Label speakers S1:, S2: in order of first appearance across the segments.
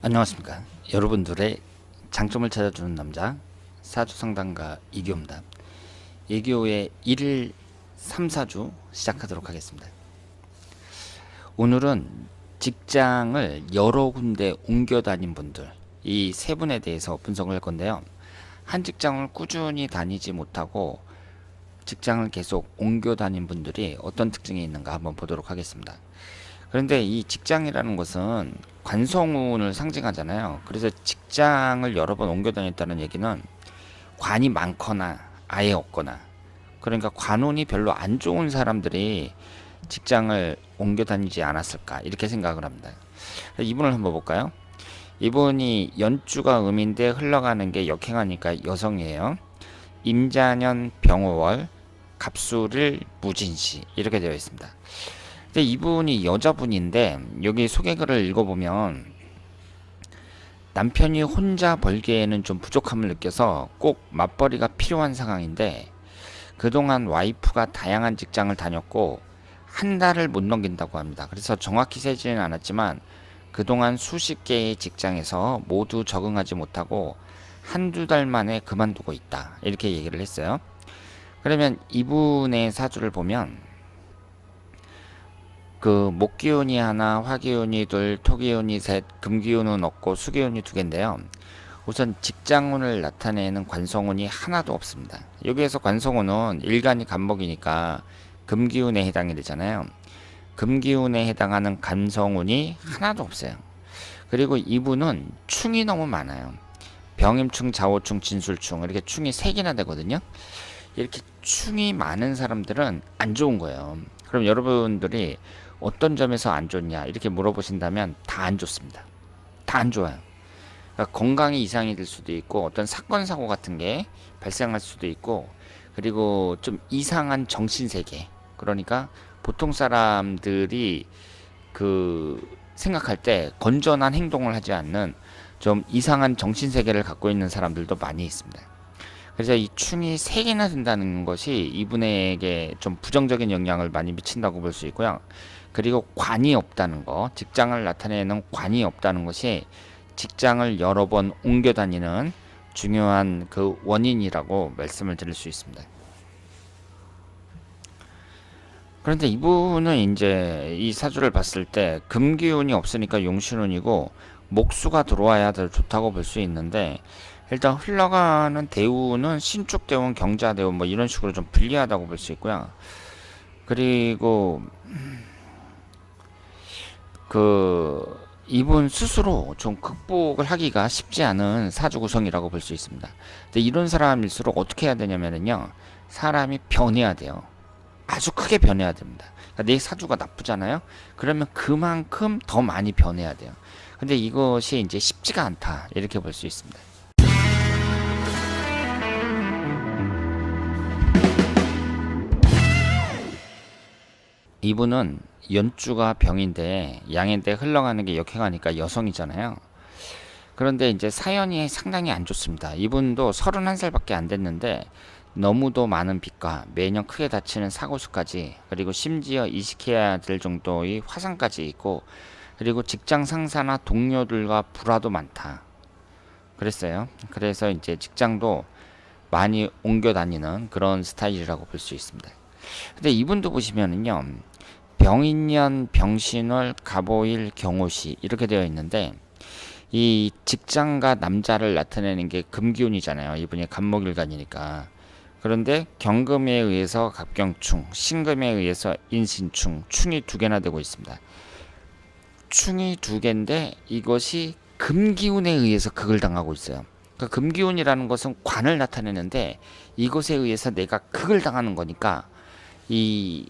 S1: 안녕하십니까. 여러분들의 장점을 찾아주는 남자 사주상담가 이기호입니다. 이기호의 1일 3, 4주 시작하도록 하겠습니다. 오늘은 직장을 여러 군데 옮겨 다닌 분들, 이 세 분에 대해서 분석을 할 건데요. 한 직장을 꾸준히 다니지 못하고 직장을 계속 옮겨 다닌 분들이 어떤 특징이 있는가 한번 보도록 하겠습니다. 그런데 이 직장이라는 것은 관성운을 상징하잖아요. 그래서 직장을 여러 번 옮겨 다녔다는 얘기는 관이 많거나 아예 없거나, 그러니까 관운이 별로 안 좋은 사람들이 직장을 옮겨 다니지 않았을까 이렇게 생각을 합니다. 이분을 한번 볼까요? 이분이 연주가 음인데 흘러가는 게 역행하니까 여성이에요. 임자년 병호월 갑술일 무진시 이렇게 되어 있습니다. 근데 이분이 여자분인데 여기 소개글을 읽어보면 남편이 혼자 벌기에는 좀 부족함을 느껴서 꼭 맞벌이가 필요한 상황인데 그동안 와이프가 다양한 직장을 다녔고 한 달을 못 넘긴다고 합니다. 그래서 정확히 세지는 않았지만 그동안 수십 개의 직장에서 모두 적응하지 못하고 한두 달 만에 그만두고 있다 이렇게 얘기를 했어요. 그러면 이분의 사주를 보면 그 목기운이 하나, 화기운이 둘, 토기운이 셋, 금기운은 없고 수기운이 두 개인데요. 우선 직장운을 나타내는 관성운이 하나도 없습니다. 여기에서 관성운은 일간이 간목이니까 금기운에 해당이 되잖아요. 금기운에 해당하는 간성운이 하나도 없어요. 그리고 이분은 충이 너무 많아요. 병임충, 자오충, 진술충 이렇게 충이 3개나 되거든요. 이렇게 충이 많은 사람들은 안 좋은 거예요. 그럼 여러분들이 어떤 점에서 안 좋냐 이렇게 물어보신다면 다 안 좋습니다. 다 안 좋아요. 그러니까 건강에 이상이 될 수도 있고 어떤 사건 사고 같은 게 발생할 수도 있고, 그리고 좀 이상한 정신세계, 그러니까 보통 사람들이 생각할 때 건전한 행동을 하지 않는 좀 이상한 정신세계를 갖고 있는 사람들도 많이 있습니다. 그래서 이 충이 3개나 된다는 것이 이분에게 좀 부정적인 영향을 많이 미친다고 볼 수 있고요. 그리고 관이 없다는 거, 직장을 나타내는 관이 없다는 것이 직장을 여러 번 옮겨 다니는 중요한 그 원인이라고 말씀을 드릴 수 있습니다. 그런데 이분은 이제 이 사주를 봤을 때 금기운이 없으니까 용신운이고 목수가 들어와야 더 좋다고 볼 수 있는데, 일단 흘러가는 대우는 신축대운, 경자대운 뭐 이런 식으로 좀 불리하다고 볼 수 있고요. 그리고 이분 스스로 좀 극복을 하기가 쉽지 않은 사주 구성이라고 볼 수 있습니다. 근데 이런 사람일수록 어떻게 해야 되냐면요, 사람이 변해야 돼요. 아주 크게 변해야 됩니다. 그러니까 내 사주가 나쁘잖아요. 그러면 그만큼 더 많이 변해야 돼요. 근데 이것이 이제 쉽지가 않다 이렇게 볼 수 있습니다. 이분은 연주가 병인데 양인데 흘러가는 게 역행하니까 여성이잖아요. 그런데 이제 사연이 상당히 안 좋습니다. 이분도 31살밖에 안 됐는데 너무도 많은 빚과 매년 크게 다치는 사고수까지, 그리고 심지어 이식해야 될 정도의 화상까지 있고, 그리고 직장 상사나 동료들과 불화도 많다 그랬어요. 그래서 이제 직장도 많이 옮겨 다니는 그런 스타일이라고 볼 수 있습니다. 근데 이분도 보시면은요, 병인년, 병신월, 갑오일, 경오시 이렇게 되어 있는데 이 직장과 남자를 나타내는 게 금기운이잖아요. 이분이 간목일간이니까. 그런데 경금에 의해서 갑경충, 신금에 의해서 인신충, 충이 2개나 되고 있습니다. 충이 2개인데 이것이 금기운에 의해서 극을 당하고 있어요. 그러니까 금기운이라는 것은 관을 나타내는데 이것에 의해서 내가 극을 당하는 거니까 이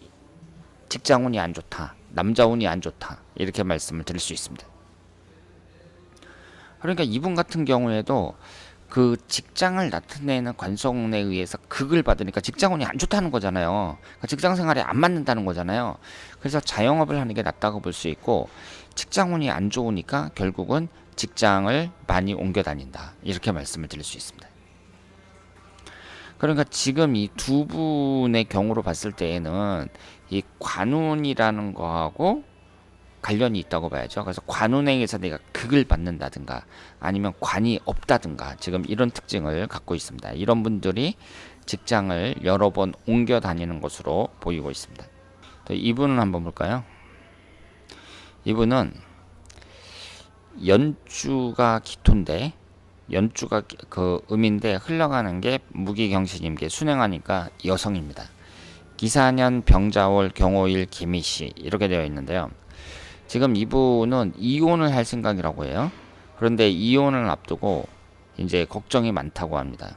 S1: 직장운이 안 좋다, 남자운이 안 좋다 이렇게 말씀을 드릴 수 있습니다. 그러니까 이분 같은 경우에도 그 직장을 나타내는 관성운에 의해서 극을 받으니까 직장운이 안 좋다는 거잖아요. 그러니까 직장 생활에 안 맞는다는 거잖아요. 그래서 자영업을 하는 게 낫다고 볼 수 있고, 직장운이 안 좋으니까 결국은 직장을 많이 옮겨 다닌다 이렇게 말씀을 드릴 수 있습니다. 그러니까 지금 이 두 분의 경우로 봤을 때에는 이 관운이라는 거하고 관련이 있다고 봐야죠. 그래서 관운행에서 내가 극을 받는다든가 아니면 관이 없다든가 지금 이런 특징을 갖고 있습니다. 이런 분들이 직장을 여러 번 옮겨 다니는 것으로 보이고 있습니다. 또 이분은 한번 볼까요? 이분은 연주가 기토인데 연주가 그 음인데 흘러가는 게 무기경신임계 순행하니까 여성입니다. 기사년 병자월 경호일 기미시 이렇게 되어 있는데요. 지금 이분은 이혼을 할 생각이라고 해요. 그런데 이혼을 앞두고 이제 걱정이 많다고 합니다.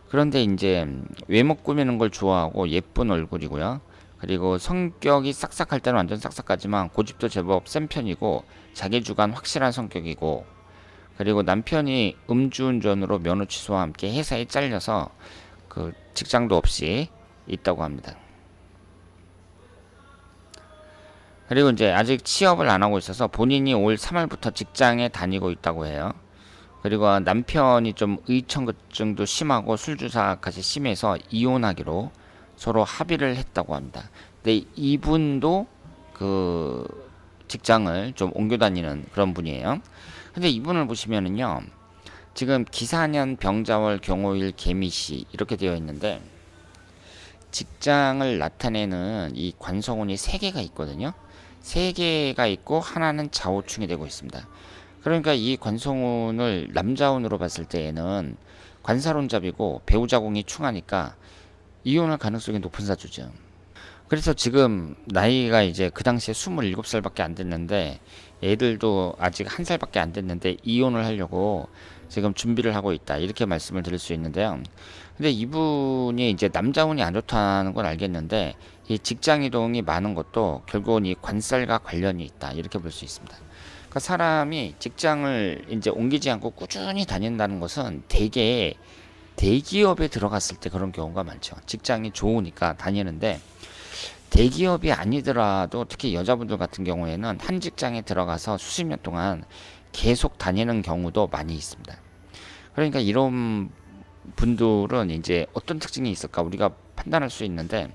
S1: 그런데 이제 외모 꾸미는 걸 좋아하고 예쁜 얼굴이고요. 그리고 성격이 싹싹할 때는 완전 싹싹하지만 고집도 제법 센 편이고 자기 주관 확실한 성격이고 그리고 남편이 음주운전으로 면허 취소와 함께 회사에 잘려서 그 직장도 없이 있다고 합니다. 그리고 이제 아직 취업을 안 하고 있어서 본인이 올 3월부터 직장에 다니고 있다고 해요. 그리고 남편이 좀 의청증도 심하고 술주사까지 심해서 이혼하기로 서로 합의를 했다고 합니다. 근데 이분도 그 직장을 좀 옮겨 다니는 그런 분이에요. 근데 이분을 보시면은요. 지금 기사년 병자월 경호일 개미시 이렇게 되어 있는데 직장을 나타내는 이 관성운이 3개가 있거든요. 3개가 있고 하나는 좌우충이 되고 있습니다. 그러니까 이 관성운을 남자운으로 봤을 때에는 관사론잡이고 배우자공이 충하니까 이혼할 가능성이 높은 사주죠. 그래서 지금 나이가 이제 그 당시에 27살밖에 안 됐는데 애들도 아직 1살밖에 안 됐는데 이혼을 하려고 지금 준비를 하고 있다 이렇게 말씀을 드릴 수 있는데요. 근데 이분이 이제 남자운이 안 좋다는 건 알겠는데 이 직장 이동이 많은 것도 결국은 이 관살과 관련이 있다 이렇게 볼 수 있습니다. 그러니까 사람이 직장을 이제 옮기지 않고 꾸준히 다닌다는 것은 대개 대기업에 들어갔을 때 그런 경우가 많죠. 직장이 좋으니까 다니는데 대기업이 아니더라도 특히 여자분들 같은 경우에는 한 직장에 들어가서 수십 년 동안 계속 다니는 경우도 많이 있습니다. 그러니까 이런 분들은 이제 어떤 특징이 있을까 우리가 판단할 수 있는데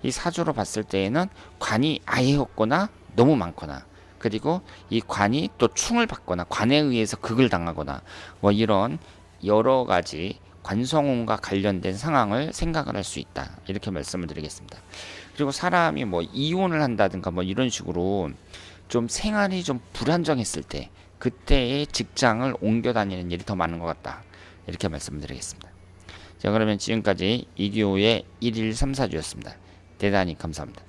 S1: 이 사주로 봤을 때에는 관이 아예 없거나 너무 많거나 그리고 이 관이 또 충을 받거나 관에 의해서 극을 당하거나 뭐 이런 여러 가지 관성운과 관련된 상황을 생각을 할 수 있다 이렇게 말씀을 드리겠습니다. 그리고 사람이 뭐 이혼을 한다든가 뭐 이런 식으로 좀 생활이 좀 불안정했을 때 그때의 직장을 옮겨 다니는 일이 더 많은 것 같다 이렇게 말씀을 드리겠습니다. 자 그러면 지금까지 이기호의 1일 3사주였습니다. 대단히 감사합니다.